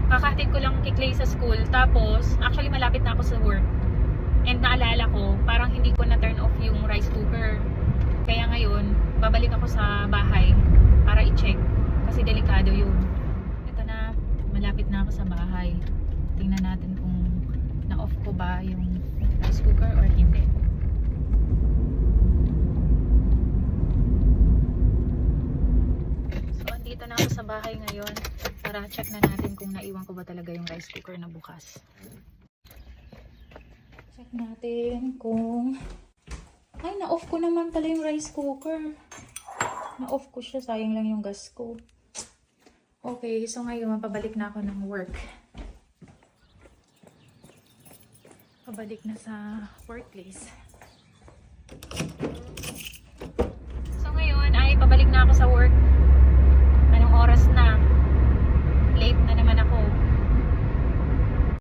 Kakahatid ko lang kay Clay sa school. Tapos, actually malapit na ako sa work. And naalala ko, parang hindi ko na turn off yung rice cooker. Kaya ngayon, babalik ako sa bahay para i-check. Kasi delikado yun. Ito na, malapit na ako sa bahay. Tingnan natin kung na-off ko ba yung rice cooker or hindi. So, andito na ako sa bahay ngayon para check na natin kung naiwan ko ba talaga yung rice cooker na bukas. Check natin kung... Ay, na-off ko naman pala yung rice cooker. Na-off ko siya. Sayang lang yung gas ko. Okay, so ngayon, pabalik na ako ng work. Pabalik na sa workplace. So ngayon, ay pabalik na ako sa work. Anong oras na?